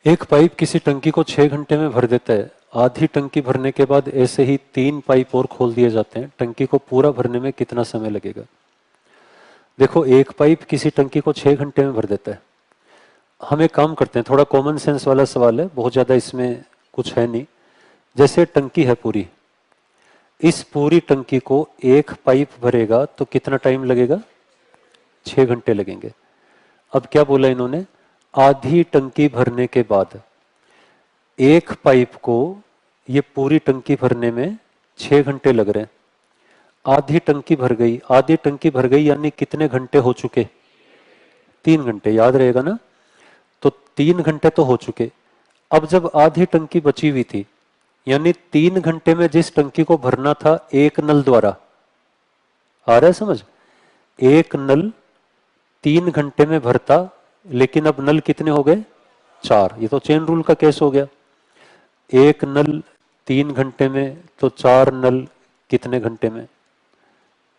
एक पाइप किसी टंकी को 6 घंटे में भर देता है। आधी टंकी भरने के बाद ऐसे ही 3 पाइप और खोल दिए जाते हैं। टंकी को पूरा भरने में कितना समय लगेगा? देखो, एक पाइप किसी टंकी को 6 घंटे में भर देता है। हम एक काम करते हैं, थोड़ा कॉमन सेंस वाला सवाल है, बहुत ज़्यादा इसमें कुछ है नहीं। जैसे टंकी है पूरी, इस पूरी टंकी को एक पाइप भरेगा तो कितना टाइम लगेगा? 6 घंटे लगेंगे। अब क्या बोला इन्होंने? आधी टंकी भरने के बाद एक पाइप को ये पूरी टंकी भरने में 6 घंटे लग रहे हैं। आधी टंकी भर गई, आधी टंकी भर गई यानी कितने घंटे हो चुके? 3 घंटे, याद रहेगा ना? तो 3 घंटे तो हो चुके। अब जब आधी टंकी बची हुई थी, यानी 3 घंटे में जिस टंकी को भरना था एक नल द्वारा, आ रहा है समझ? एक नल 3 घंटे में भरता, लेकिन अब नल कितने हो गए? 4। ये तो चेन रूल का केस हो गया। एक नल 3 घंटे में, तो 4 नल कितने घंटे में?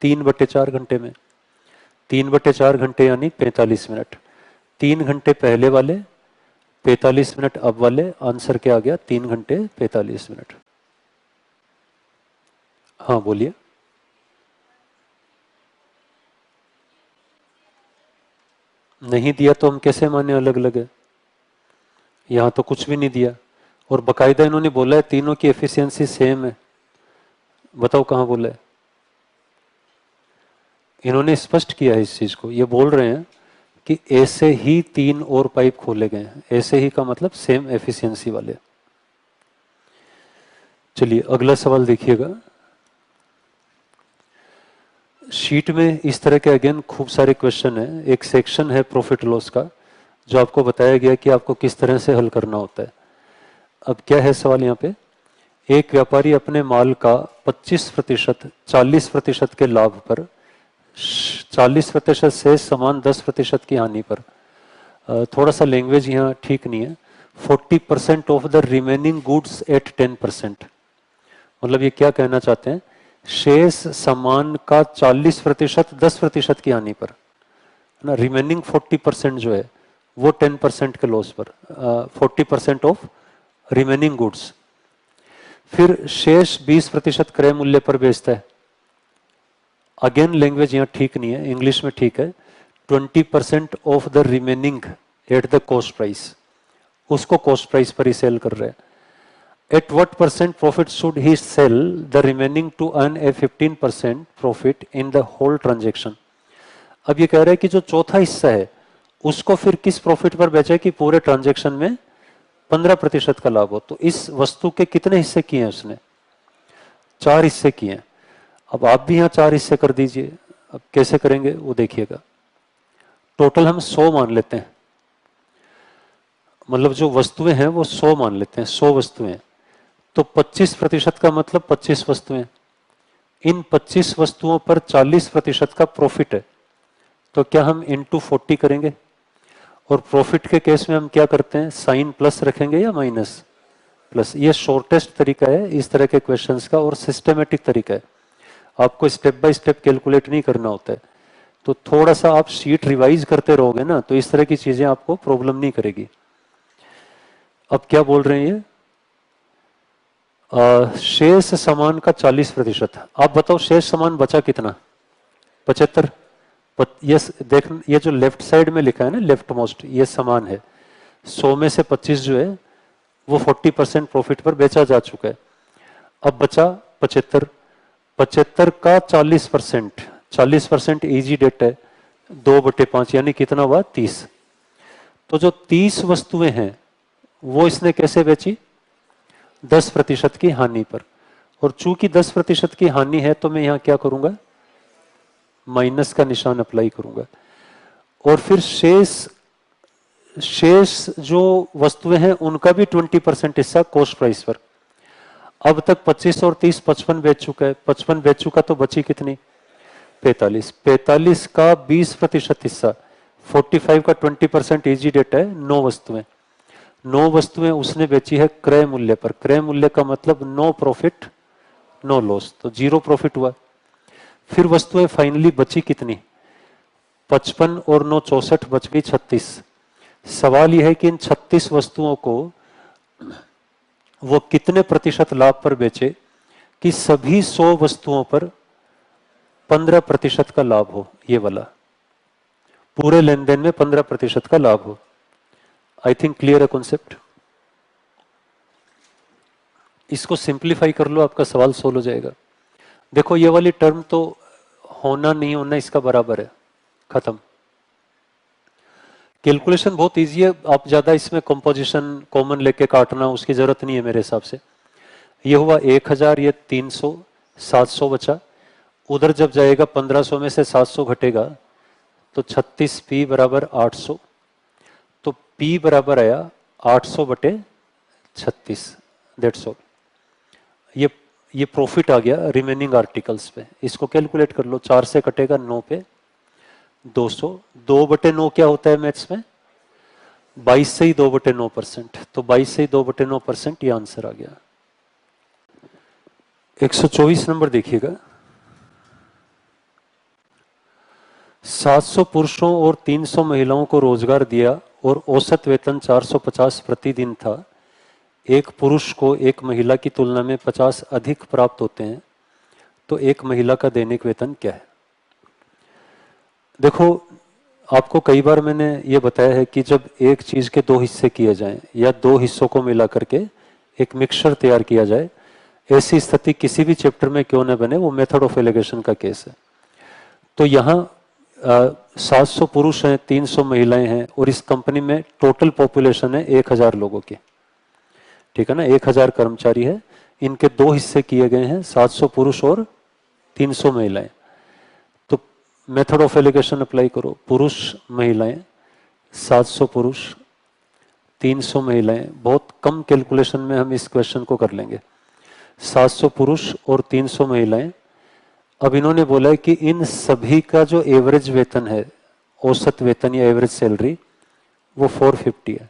3/4 घंटे में। 3/4 घंटे यानी 45 मिनट। 3 घंटे पहले वाले, 45 मिनट अब वाले। आंसर क्या आ गया? 3 घंटे 45 मिनट। हाँ बोलिए। नहीं दिया तो हम कैसे माने अलग अलग है? यहां तो कुछ भी नहीं दिया, और बकायदा इन्होंने बोला है तीनों की एफिशिएंसी सेम है। बताओ कहां बोला है? इन्होंने स्पष्ट किया है इस चीज को। ये बोल रहे हैं कि ऐसे ही 3 और पाइप खोले गए हैं। ऐसे ही का मतलब सेम एफिशिएंसी वाले। चलिए अगला सवाल देखिएगा। शीट में इस तरह के अगेन खूब सारे क्वेश्चन है। एक सेक्शन है प्रॉफिट लॉस का, जो आपको बताया गया कि आपको किस तरह से हल करना होता है। अब क्या है सवाल यहाँ पे? एक व्यापारी अपने माल का 25% 40% के लाभ पर 40% से समान 10% की हानि पर, थोड़ा सा लैंग्वेज यहाँ ठीक नहीं है, 40% of the remaining goods at 10%। मतलब ये क्या कहना चाहते हैं? शेष सामान का 40% 10% की हानि पर ना, रिमेनिंग 40% जो है वो 10% के लॉस पर, 40% ऑफ रिमेनिंग गुड्स। फिर शेष 20% क्रय मूल्य पर बेचता है। अगेन लैंग्वेज यहाँ ठीक नहीं है, इंग्लिश में ठीक है। 20% of the remaining at the cost price, उसको कॉस्ट प्राइस पर ही सेल कर रहे हैं। At what percent profit should he sell the remaining to earn a 15% profit in the whole transaction? अब ये कह रहा है कि जो चौथा हिस्सा है उसको फिर किस प्रॉफिट पर बेचे कि पूरे ट्रांजैक्शन में 15% का लाभ हो। तो इस वस्तु के कितने हिस्से किए हैं उसने? 4 हिस्से किए हैं। अब आप भी यहाँ 4 हिस्से कर दीजिए। अब कैसे करेंगे वो देखिएगा। टोटल हम 100 मान लेते हैं, मतलब जो वस्तुएं हैं वो 100 मान लेते हैं, 100 वस्तुएं। तो 25% का मतलब 25 वस्तुएं। इन 25 वस्तुओं पर 40% का प्रॉफिट है, तो क्या हम इंटू 40 करेंगे? और प्रॉफिट के केस में हम क्या करते हैं? साइन प्लस रखेंगे या माइनस? प्लस। ये शॉर्टेस्ट तरीका है इस तरह के क्वेश्चंस का, और सिस्टमेटिक तरीका है। आपको स्टेप बाय स्टेप कैलकुलेट नहीं करना होता है। तो थोड़ा सा आप शीट रिवाइज करते रहोगे ना, तो इस तरह की चीजें आपको प्रॉब्लम नहीं करेगी। अब क्या बोल रहे हैं ये? शेष सामान का 40%। आप बताओ शेष सामान बचा कितना? 75। ये देख, ये जो लेफ्ट साइड में लिखा है ना, लेफ्ट मोस्ट, ये सामान है। 100 में से 25 जो है वो 40% प्रॉफिट पर बेचा जा चुका है। अब बचा 75। 75 का 40%, 40% इजी डेट है, 2/5 यानी कितना हुआ? 30। तो जो 30 वस्तुएं हैं वो इसने कैसे बेची? 10% की हानि पर। और चूंकि 10% की हानि है तो मैं यहां क्या करूंगा? माइनस का निशान अप्लाई करूंगा। और फिर शेष शेष जो वस्तुएं हैं उनका भी 20% हिस्सा कॉस्ट प्राइस पर। अब तक 25 और 30 55 बेच चुका है। 55 बेच चुका तो बची कितनी? 45। 45 का 20% हिस्सा, 45 का 20% इजी डेटा है, 9 वस्तुएं। 9 वस्तुएं उसने बेची है क्रय मूल्य पर। क्रय मूल्य का मतलब नो प्रॉफिट नो लॉस, तो 0 प्रॉफिट हुआ। फिर वस्तुएं फाइनली बची कितनी? 55 और 9 64, बच गई 36। सवाल यह है कि इन 36 वस्तुओं को वो कितने प्रतिशत लाभ पर बेचे कि सभी 100 वस्तुओं पर 15% का लाभ हो, ये वाला पूरे लेन देन में 15% का लाभ हो। आई थिंक क्लियर है कॉन्सेप्ट। इसको सिंप्लीफाई कर लो, आपका सवाल सोल्व हो जाएगा। देखो ये वाली टर्म तो होना नहीं होना इसका बराबर है, खत्म। कैलकुलेशन बहुत इजी है, आप ज्यादा इसमें कंपोजिशन कॉमन लेके काटना उसकी जरूरत नहीं है मेरे हिसाब से। ये हुआ 1000, ये 300, 700 बचा। उधर जब जाएगा 1500 में से 700 घटेगा तो 36p बराबर 800, तो p बराबर आया 800 बटे 36, दैट्स ऑल। ये प्रॉफिट आ गया रिमेनिंग आर्टिकल्स पे। इसको कैलकुलेट कर लो, 4 से कटेगा 9 पे 200, 2/9 क्या होता है मैथ्स में? 22 से ही 2/9%, तो 22 से ही 2/9% ये आंसर आ गया। 124 नंबर देखिएगा। 700 पुरुषों और 300 महिलाओं को रोजगार दिया और औसत वेतन 450 प्रतिदिन था। एक पुरुष को एक महिला की तुलना में 50 अधिक प्राप्त होते हैं, तो एक महिला का दैनिक वेतन क्या है? देखो आपको कई बार मैंने ये बताया है कि जब एक चीज के दो हिस्से किए जाएं या दो हिस्सों को मिला करके एक मिक्सचर तैयार किया जाए, ऐसी स्थिति किसी भी चैप्टर में क्यों न बने, वो मेथड ऑफ एलिगेशन का केस है। तो यहाँ 700 पुरुष हैं, 300 महिलाएं हैं और इस कंपनी में टोटल पॉपुलेशन है 1000 लोगों की, ठीक है ना। 1000 कर्मचारी है, इनके दो हिस्से किए गए हैं, 700 पुरुष और 300 महिलाएं। तो मेथड ऑफ एलिगेशन अप्लाई करो, पुरुष महिलाएं, 700 पुरुष 300 महिलाएं। बहुत कम कैलकुलेशन में हम इस क्वेश्चन को कर लेंगे। 700 पुरुष और 300 महिलाएं। अब इन्होंने बोला है कि इन सभी का जो एवरेज वेतन है, औसत वेतन या एवरेज सैलरी, वो 450 है।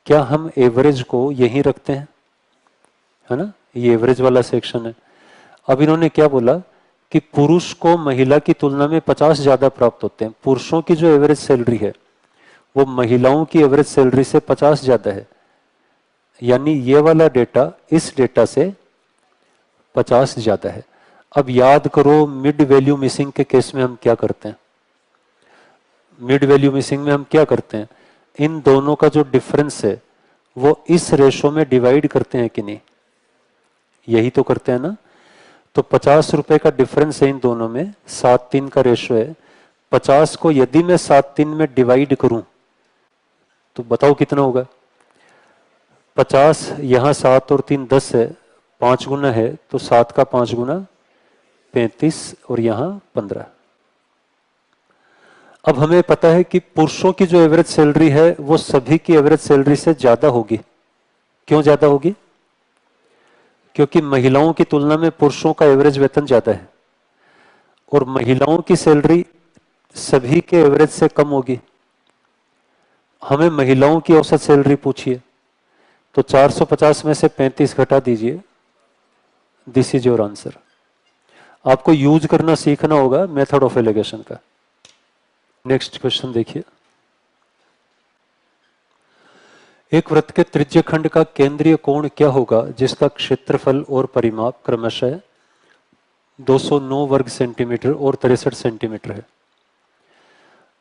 क्या हम एवरेज को यहीं रखते हैं, है ना, ये एवरेज वाला सेक्शन है। अब इन्होंने क्या बोला कि पुरुष को महिला की तुलना में 50 ज्यादा प्राप्त होते हैं। पुरुषों की जो एवरेज सैलरी है वो महिलाओं की एवरेज सैलरी से 50 ज्यादा है, यानी ये वाला डेटा इस डेटा से 50 ज्यादा है। अब याद करो मिड वैल्यू मिसिंग के केस में हम क्या करते हैं। मिड वैल्यू मिसिंग में हम क्या करते हैं, इन दोनों का जो डिफरेंस है वो इस रेशो में डिवाइड करते हैं कि नहीं, यही तो करते हैं ना। तो 50 रुपए का डिफरेंस है इन दोनों में, 7:3 का रेशो है। 50 को यदि मैं 7:3 में डिवाइड करूं तो बताओ कितना होगा। 50 यहां 7 और 3 10 है, 5 गुना है, तो 7 का 5 गुना 35 और यहां 15। अब हमें पता है कि पुरुषों की जो एवरेज सैलरी है वो सभी की एवरेज सैलरी से ज्यादा होगी। क्यों ज्यादा होगी? क्योंकि महिलाओं की तुलना में पुरुषों का एवरेज वेतन ज्यादा है और महिलाओं की सैलरी सभी के एवरेज से कम होगी। हमें महिलाओं की औसत सैलरी पूछिए, तो 450 में से 35 घटा दीजिए, दिस इज योर आंसर। आपको यूज करना सीखना होगा मेथड ऑफ एलिगेशन का। नेक्स्ट क्वेश्चन देखिए। एक वृत्त के त्रिज्य खंड का केंद्रीय कोण क्या होगा जिसका क्षेत्रफल और परिमाप क्रमशः 209 वर्ग सेंटीमीटर और 63 सेंटीमीटर है।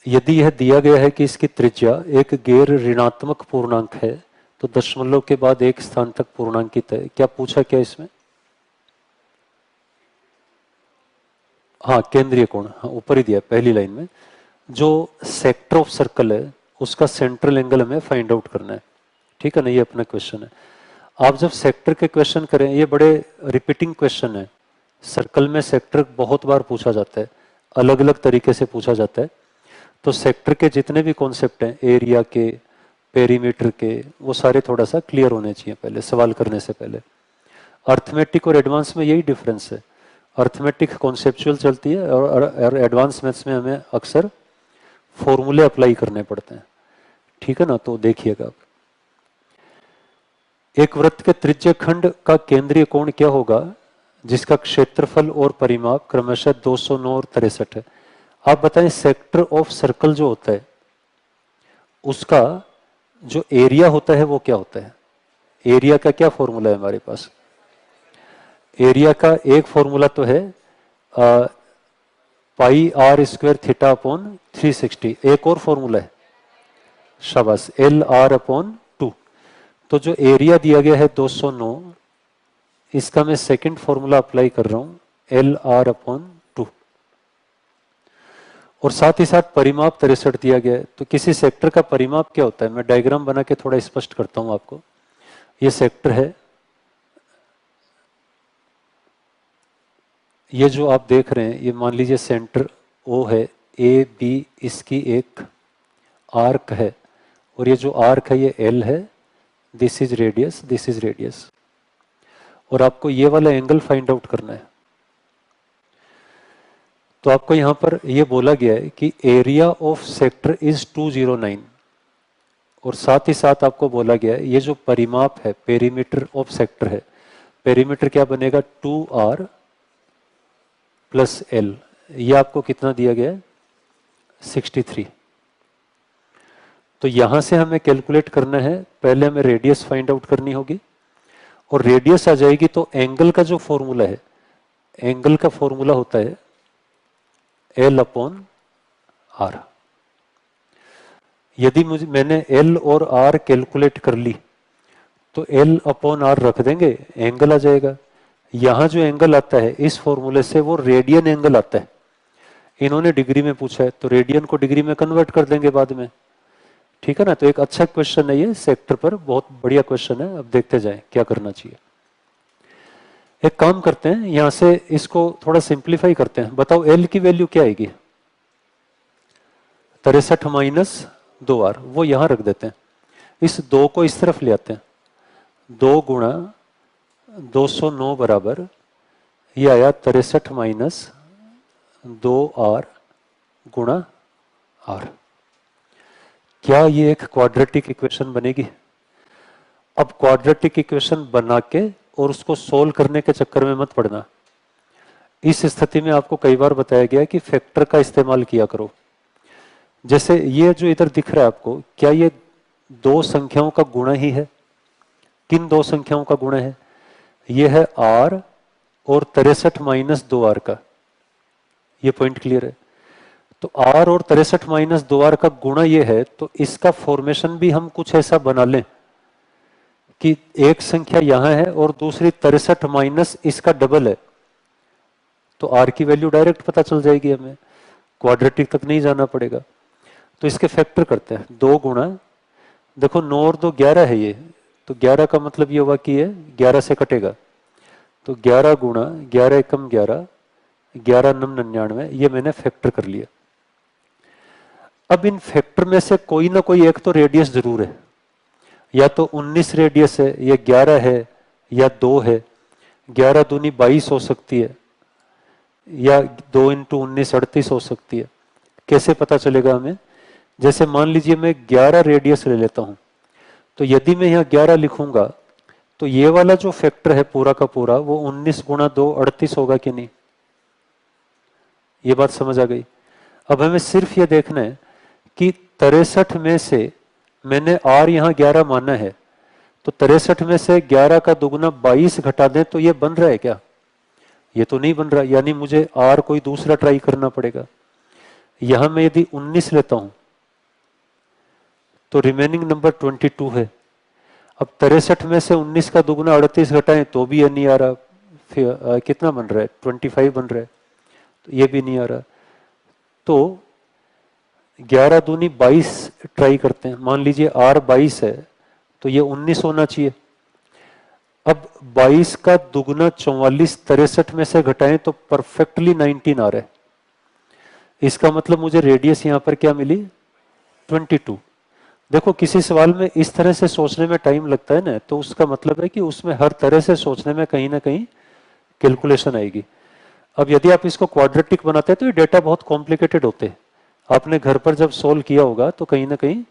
यदि यह दिया गया है कि इसकी त्रिज्या एक गैर ऋणात्मक पूर्णांक है तो दशमलव के बाद एक स्थान तक पूर्णांकित है। क्या पूछा क्या इसमें? हाँ, केंद्रीय कोण, हाँ ऊपर ही दिया पहली लाइन में। जो सेक्टर ऑफ सर्कल है उसका सेंट्रल एंगल हमें फाइंड आउट करना है, ठीक है ना। ये अपना क्वेश्चन है। आप जब सेक्टर के क्वेश्चन करें, ये बड़े रिपीटिंग क्वेश्चन है। सर्कल में सेक्टर बहुत बार पूछा जाता है, अलग अलग तरीके से पूछा जाता है। तो सेक्टर के जितने भी कॉन्सेप्ट हैं, एरिया के, पेरीमीटर के, वो सारे थोड़ा सा क्लियर होने चाहिए पहले सवाल करने से पहले। अर्थमेटिक और एडवांस में यही डिफरेंस है। अर्थमेटिक कॉन्सेप्चुअल चलती है और एडवांस मैथ्स में हमें अक्सर फॉर्मूले अप्लाई करने पड़ते हैं, ठीक है ना। तो देखिएगा आप, एक वृत्त के त्रिज्य खंड का केंद्रीय कोण क्या होगा जिसका क्षेत्रफल और परिमाप क्रमशः 209 और 63 है। आप बताएं सेक्टर ऑफ सर्कल जो होता है उसका जो एरिया होता है वो क्या होता है? एरिया का क्या फॉर्मूला है हमारे पास? एरिया का एक फॉर्मूला तो है पाई आर स्क्वायर थीटा अपॉन 360। एक और फॉर्मूला है, शाबाश, एल आर अपॉन 2। तो जो एरिया दिया गया है 209, इसका मैं सेकंड फॉर्मूला अप्लाई कर रहा हूं, एल आर अपॉन 2। और साथ ही साथ परिमाप 63 दिया गया है। तो किसी सेक्टर का परिमाप क्या होता है, मैं डायग्राम बना के थोड़ा स्पष्ट करता हूं आपको। ये सेक्टर है, ये जो आप देख रहे हैं, ये मान लीजिए सेंटर ओ है, ए बी इसकी एक आर्क है, और ये जो आर्क है ये एल है, this is radius, this is radius. और आपको ये वाला एंगल फाइंड आउट करना है। तो आपको यहां पर ये बोला गया है कि एरिया ऑफ सेक्टर इज 209, और साथ ही साथ आपको बोला गया है ये जो परिमाप है, पेरीमीटर ऑफ सेक्टर है, पेरीमीटर क्या बनेगा, 2r प्लस एल। ये आपको कितना दिया गया है, 63। तो यहां से हमें कैलकुलेट करना है, पहले हमें रेडियस फाइंड आउट करनी होगी, और रेडियस आ जाएगी तो एंगल का जो फॉर्मूला है, एंगल का फॉर्मूला होता है एल अपॉन आर। यदि मैंने एल और आर कैलकुलेट कर ली तो एल अपॉन आर रख देंगे, एंगल आ जाएगा। यहां जो एंगल आता है इस फॉर्मूले से वो रेडियन एंगल आता है। इन्होंने डिग्री में पूछा है तो रेडियन को डिग्री में कन्वर्ट कर देंगे बाद में, ठीक है ना। तो एक अच्छा क्वेश्चन है ये सेक्टर पर, बहुत बढ़िया क्वेश्चन है। अब देखते जाएं क्या करना चाहिए। एक काम करते हैं, यहां से इसको थोड़ा सिंप्लीफाई करते हैं। बताओ एल की वैल्यू क्या आएगी, 63 माइनस 2r, वो यहां रख देते हैं। इस 2 को इस तरफ ले आते हैं, 2 गुणा 209 बराबर, ये आया 63 माइनस 2r गुणा r। क्या ये एक क्वाड्रेटिक इक्वेशन बनेगी? अब क्वाड्रेटिक इक्वेशन बना के और उसको सोल्व करने के चक्कर में मत पड़ना। इस स्थिति में आपको कई बार बताया गया है कि फैक्टर का इस्तेमाल किया करो। जैसे ये जो इधर दिख रहा है आपको, क्या ये दो संख्याओं का गुणा ही है? किन दो संख्याओं का गुणा है? ये है r और 63 माइनस 2r का। ये पॉइंट क्लियर है? तो r और 63 माइनस 2r का गुणा ये है, तो इसका फॉर्मेशन भी हम कुछ ऐसा बना लें कि एक संख्या यहां है और दूसरी 63 माइनस इसका डबल है, तो r की वैल्यू डायरेक्ट पता चल जाएगी हमें, क्वाड्रेटिक तक नहीं जाना पड़ेगा। तो इसके फैक्टर करते हैं, 2 गुणा, देखो 9 और 2 11 है ये, तो 11 का मतलब ये हुआ कि ये 11 से कटेगा, तो 11 गुणा 11 एकम 11, 11 नम 99, ये मैंने फैक्टर कर लिया। अब इन फैक्टर में से कोई ना कोई एक तो रेडियस जरूर है, या तो 19 रेडियस है, या 11 है, या 2 है। 11 दूनी 22 हो सकती है, या 2 इंटू 19 38 हो सकती है। कैसे पता चलेगा हमें? जैसे मान लीजिए मैं 11 रेडियस ले लेता हूं, तो यदि मैं यहां 11 लिखूंगा तो ये वाला जो फैक्टर है पूरा का पूरा, वो 19 गुणा 2 38 होगा कि नहीं? ये बात समझ आ गई? अब हमें सिर्फ ये देखना है कि 63 में से मैंने r यहां 11 माना है, तो 63 में से 11 का दुगुना 22 घटा दें तो ये बन रहा है क्या? ये तो नहीं बन रहा, यानी मुझे r कोई दूसरा ट्राई करना पड़ेगा। यहां मैं यदि 19 लेता हूं तो रिमेनिंग नंबर 22 है। अब 63 में से 19 का दुगुना 38 घटाएं तो भी ये नहीं आ रहा, फिर कितना बन रहा है? 25 बन रहा है, तो ये भी नहीं आ रहा। तो 11 दूनी 22 ट्राई करते हैं। मान लीजिए r 22 है, तो ये 19 होना चाहिए। अब 22 का दुगुना 44 63 में से घटाएं तो परफेक्टली 19 आ रहा है। इसका मतलब मुझे रेडियस यहां पर क्या मिली? 22। देखो किसी सवाल में इस तरह से सोचने में टाइम लगता है ना, तो उसका मतलब है कि उसमें हर तरह से सोचने में कहीं ना कहीं कैलकुलेशन आएगी। अब यदि आप इसको क्वाड्रेटिक बनाते हैं तो ये डेटा बहुत कॉम्प्लिकेटेड होते हैं। आपने घर पर जब सोल्व किया होगा तो कहीं ना कहीं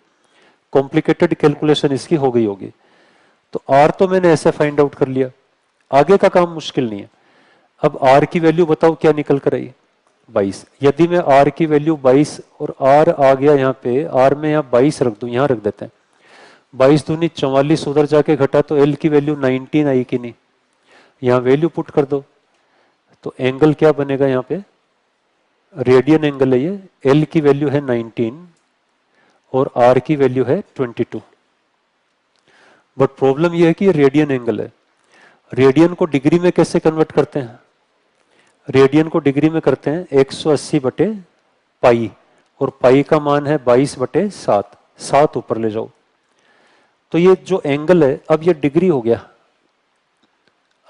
कॉम्प्लिकेटेड कैलकुलेशन इसकी हो गई होगी। तो r तो मैंने ऐसे फाइंड आउट कर लिया, आगे का काम मुश्किल नहीं है। अब r की वैल्यू बताओ क्या निकल कर आई? 22। यदि मैं आर की वैल्यू 22 और आर आ गया यहाँ पे, आर में यहाँ 22 रख दूं, यहाँ रख देते हैं, 22 दूनी 44, उधर जाके घटा तो एल की वैल्यू 19 आई कि नहीं, यहाँ वैल्यू पुट कर दो तो एंगल क्या बनेगा, यहाँ पे रेडियन एंगल है ये, एल की वैल्यू है 19 और आर की वैल्यू है 22। बट प्रॉब्लम ये है कि ये रेडियन एंगल है। रेडियन को डिग्री में कैसे कन्वर्ट करते हैं, रेडियन को डिग्री में करते हैं 180 बटे पाई, और पाई का मान है 22 बटे 7, 7 ऊपर ले जाओ तो ये जो एंगल है अब ये डिग्री हो गया,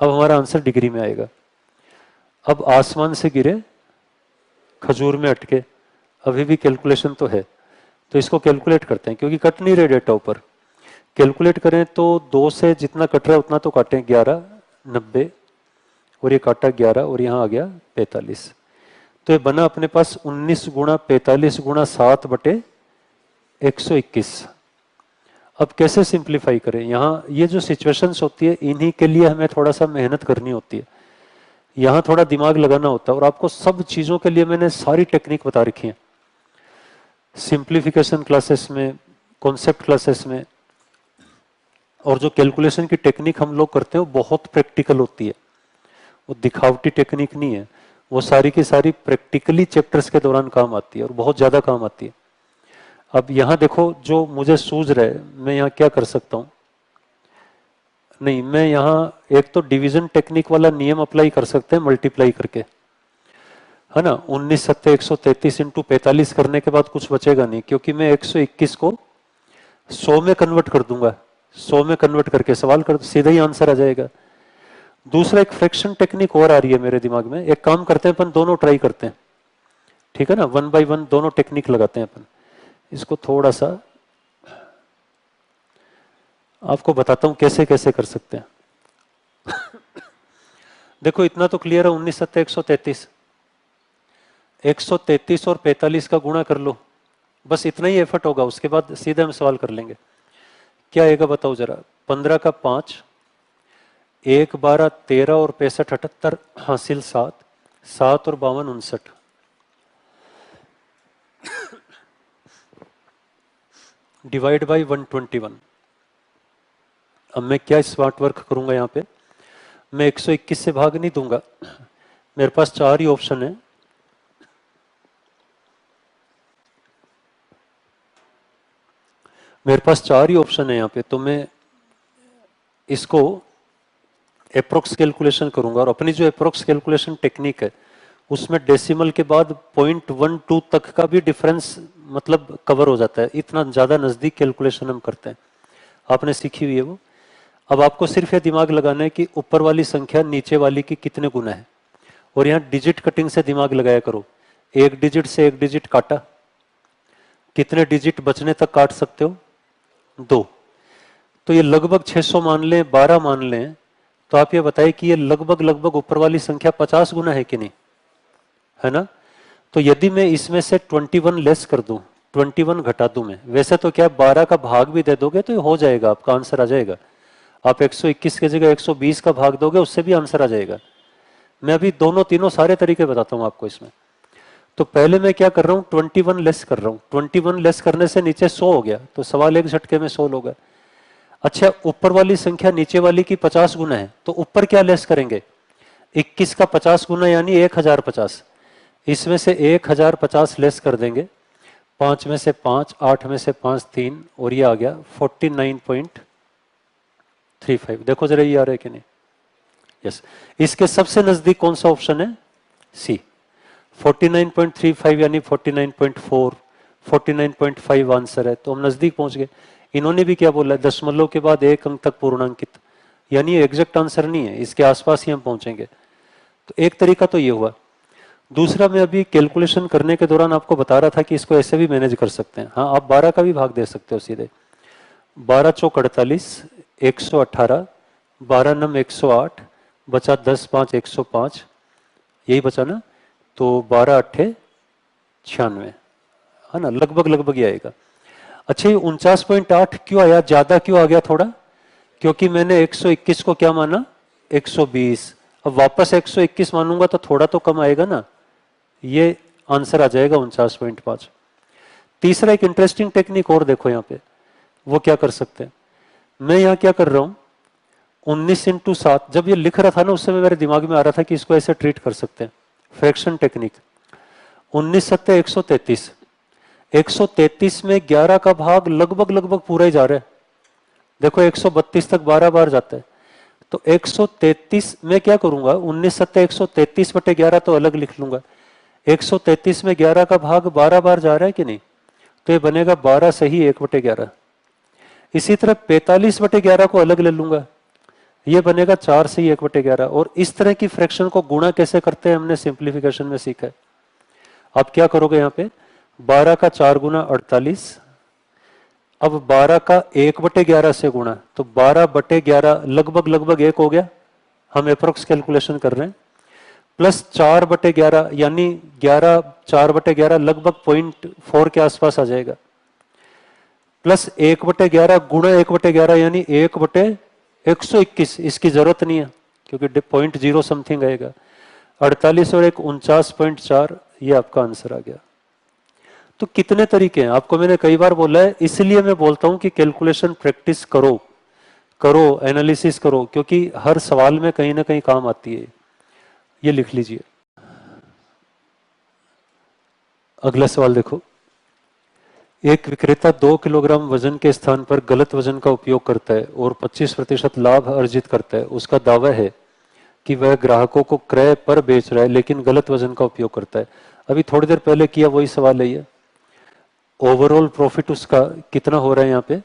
अब हमारा आंसर डिग्री में आएगा। अब आसमान से गिरे खजूर में अटके, अभी भी कैलकुलेशन तो है, तो इसको कैलकुलेट करते हैं क्योंकि कट नहीं रहे डेटा ऊपर। कैलकुलेट करें तो 2 से जितना कट रहा है उतना तो काटें, 11, 90 और ये काटा 11 और यहाँ आ गया 45, तो ये बना अपने पास 19 गुणा 45 गुणा 7 बटे 121। अब कैसे सिंप्लीफाई करें, यहाँ ये जो सिचुएशंस होती है इन्हीं के लिए हमें थोड़ा सा मेहनत करनी होती है, यहाँ थोड़ा दिमाग लगाना होता है, और आपको सब चीज़ों के लिए मैंने सारी टेक्निक बता रखी है सिंप्लीफिकेशन क्लासेस में, कॉन्सेप्ट क्लासेस में। और जो कैलकुलेशन की टेक्निक हम लोग करते हैं वो बहुत प्रैक्टिकल होती है, वो दिखावटी टेक्निक नहीं है, वो सारी की सारी प्रैक्टिकली चैप्टर्स के दौरान काम आती है और बहुत ज़्यादा काम आती है। अब यहाँ देखो जो मुझे सूझ रहा है, मैं यहाँ क्या कर सकता हूँ, नहीं मैं यहाँ एक तो डिवीजन टेक्निक वाला नियम अप्लाई कर सकते हैं मल्टीप्लाई करके, है ना, 19 सत्ते 133 इंटू 45 करने के बाद कुछ बचेगा नहीं, क्योंकि मैं 121 को 100 में कन्वर्ट कर दूंगा, 100 में कन्वर्ट करके सवाल कर सीधा ही आंसर आ जाएगा। दूसरा एक फ्रैक्शन टेक्निक और आ रही है मेरे दिमाग में, एक काम करते हैं अपन दोनों ट्राई करते हैं, ठीक है ना, 1 बाय 1 दोनों टेक्निक लगाते हैं अपन। इसको थोड़ा सा आपको बताता हूं कैसे कैसे कर सकते हैं। देखो इतना तो क्लियर है, 19 सत्ते 133, 133 और 45 का गुणा कर लो, बस इतना ही एफर्ट होगा, उसके बाद सीधे हम सवाल कर लेंगे। क्या आएगा बताओ जरा, 15 का 5, 1 12 13 और 65 78 हासिल 7, 7 और 52 59, डिवाइड बाई 121। अब मैं क्या स्मार्ट वर्क करूंगा, यहाँ पे मैं 121 से भाग नहीं दूंगा, मेरे पास 4 ही ऑप्शन है, मेरे पास 4 ही ऑप्शन है यहाँ पे, तो मैं इसको अप्रोक्स कैलकुलेशन करूंगा, और अपनी जो अप्रोक्स कैलकुलेशन टेक्निक है उसमें डेसिमल के बाद 0.12 तक का भी डिफरेंस मतलब कवर हो जाता है, इतना ज़्यादा नज़दीक कैलकुलेशन हम करते हैं, आपने सीखी हुई है वो। अब आपको सिर्फ ये दिमाग लगाना है कि ऊपर वाली संख्या नीचे वाली की कितने गुना है, और यहाँ डिजिट कटिंग से दिमाग लगाया करो, एक डिजिट से एक डिजिट काटा, कितने डिजिट बचने तक काट सकते हो, 2, तो ये लगभग 600 मान लें, 12 मान लें, तो आप ये बताइए कि ये लगभग लगभग ऊपर वाली संख्या 50 गुना है कि नहीं, है ना। तो यदि मैं इसमें से 21 लेस कर दूं, 21 घटा दूं मैं, वैसे तो क्या 12 का भाग भी दे दोगे तो ये हो जाएगा, आपका आंसर आ जाएगा। आप 121 की जगह 120 का भाग दोगे, उससे भी आंसर आ जाएगा। मैं अभी दोनों तीनों सारे तरीके बताता हूं आपको इसमें। तो पहले मैं क्या कर रहा हूं, 21 लेस कर रहा हूं, 21 लेस करने से नीचे 100 हो गया, तो सवाल एक झटके में 100 होगा। अच्छा, ऊपर वाली संख्या नीचे वाली की 50 गुना है, तो ऊपर क्या लेस करेंगे, 21 का 50 गुना यानी 1050, इसमें से 1050 लेस कर देंगे, 5 में से 5, 8 में से 5 3, और ये आ गया 49.35। देखो जरा ये आ रहा है कि नहीं, यस। इसके सबसे नजदीक कौन सा ऑप्शन है, सी, 49.35 यानी 49.4, 49.5 आंसर है, तो हम नजदीक पहुंच गए। इन्होंने भी क्या बोला है, दशमलव के बाद 1 अंक तक पूर्णांकित, यानी ये एग्जैक्ट आंसर नहीं है, इसके आसपास ही हम पहुंचेंगे। तो एक तरीका तो ये हुआ। दूसरा, मैं अभी कैलकुलेशन करने के दौरान आपको बता रहा था कि इसको ऐसे भी मैनेज कर सकते हैं। हाँ, आप 12 का भी भाग दे सकते हो सीधे, 12 चौक 48, 118, 12 नम 108, बचा 10 5 105, यही बचा ना, तो 12 अट्ठे 96, है ना, लगभग लगभग ही आएगा। अच्छा, ये 49.8 क्यों आया, ज्यादा क्यों आ गया थोड़ा, क्योंकि मैंने 121 को क्या माना, 120, अब वापस 121 मानूंगा तो थोड़ा तो कम आएगा ना, ये आंसर आ जाएगा 49.5। तीसरा एक इंटरेस्टिंग टेक्निक और देखो यहाँ पे, वो क्या कर सकते हैं। मैं यहाँ क्या कर रहा हूँ, 19 × 7, जब ये लिख रहा था ना उस समय मेरे दिमाग में आ रहा था कि इसको ऐसे ट्रीट कर सकते हैं, फ्रैक्शन टेक्निक। 19 × 7 = 133। 133 में 11 का भाग लगभग लगभग पूरा ही जा रहा है। देखो 132 तक 12 बार जाता है, तो 133 में क्या करूंगा, 19 × 7 = 133/11 तो अलग लिख लूंगा। 133 में 11 का भाग 12 बार जा रहा है कि नहीं, तो ये बनेगा 12 सही 1/11। इसी तरह 45/11 को अलग ले लूंगा, ये बनेगा 4 सही 1/11। और इस तरह की फ्रैक्शन को गुणा कैसे करते हैं हमने सिंप्लीफिकेशन में सीखा है। आप क्या करोगे यहाँ पे, 12 का 4 गुना 48, अब 12 का 1/11 से गुणा, तो 12/11 लगभग लगभग 1 हो गया, हम अप्रोक्स कैलकुलेशन कर रहे हैं, प्लस 4/11 यानी 11 4/11 लगभग 0.4 के आसपास आ जाएगा, प्लस 1/11 गुणा 1/11 यानी 1/121। इसकी जरूरत नहीं है क्योंकि 0.0 समथिंग आएगा। 48 और 1 49.4, ये आपका आंसर आ गया। तो कितने तरीके हैं, आपको मैंने कई बार बोला है, इसलिए मैं बोलता हूं कि कैलकुलेशन प्रैक्टिस करो, एनालिसिस करो, क्योंकि हर सवाल में कहीं ना कहीं काम आती है। ये लिख लीजिए। अगला सवाल देखो, एक विक्रेता 2 किलोग्राम वजन के स्थान पर गलत वजन का उपयोग करता है और 25% लाभ अर्जित करता है। उसका दावा है कि वह ग्राहकों को क्रय पर बेच रहा है लेकिन गलत वजन का उपयोग करता है। अभी थोड़ी देर पहले किया वही सवाल है ये। ओवरऑल प्रॉफिट उसका कितना हो रहा है यहाँ पे,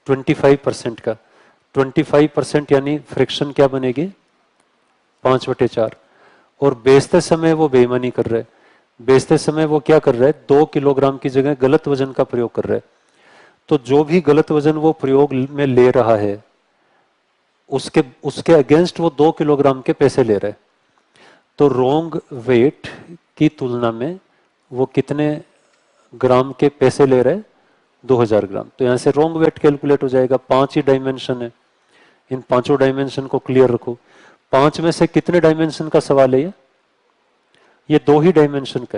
25% का। 25% यानी फ्रैक्शन क्या बनेगी, 5/4। और बेचते समय वो बेईमानी कर रहा है, बेचते समय वो क्या कर रहा है, 2 किलोग्राम की जगह गलत वजन का प्रयोग कर रहा है। तो जो भी गलत वजन वो प्रयोग में ले रहा है उसके उसके अगेंस्ट वो 2 किलोग्राम के पैसे ले रहा है। तो रोंग वेट की तुलना में वो कितने ग्राम के पैसे ले रहे हैं, 2000 ग्राम। तो यहां से रोंग वेट कैलकुलेट हो जाएगा। 5 ही डायमेंशन है, इन 5 डायमेंशन को क्लियर रखो। 5 में से कितने डायमेंशन का सवाल है ये 2 ही डायमेंशन का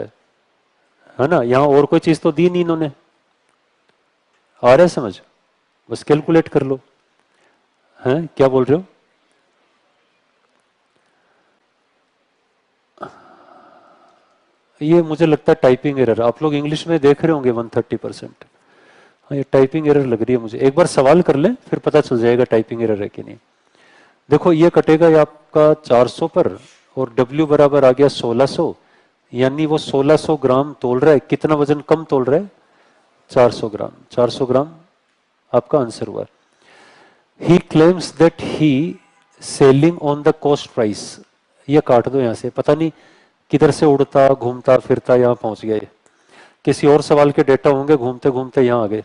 है ना। यहां और कोई चीज तो दी नहीं इन्होंने, आ रहा है समझ, बस कैलकुलेट कर लो। हैं क्या बोल रहे हो, ये मुझे लगता है टाइपिंग एरर। आप लोग इंग्लिश में देख रहे होंगे 130%। हाँ ये टाइपिंग एरर लग रही है मुझे, एक बार सवाल कर ले फिर पता चल जाएगा टाइपिंग एरर है कि नहीं। देखो ये कटेगा ये आपका 400 पर, और W बराबर आ गया 1600, यानी वो 1600 ग्राम तोल रहा है। कितना वजन कम तोल रहा है, 400 ग्राम। 400 ग्राम आपका आंसर हुआ। ही claims that he selling on the cost price, ये काट दो यहां से, पता नहीं किधर से उड़ता घूमता फिरता यहां पहुंच गया। किसी और सवाल के डेटा होंगे, घूमते घूमते यहां आ गए।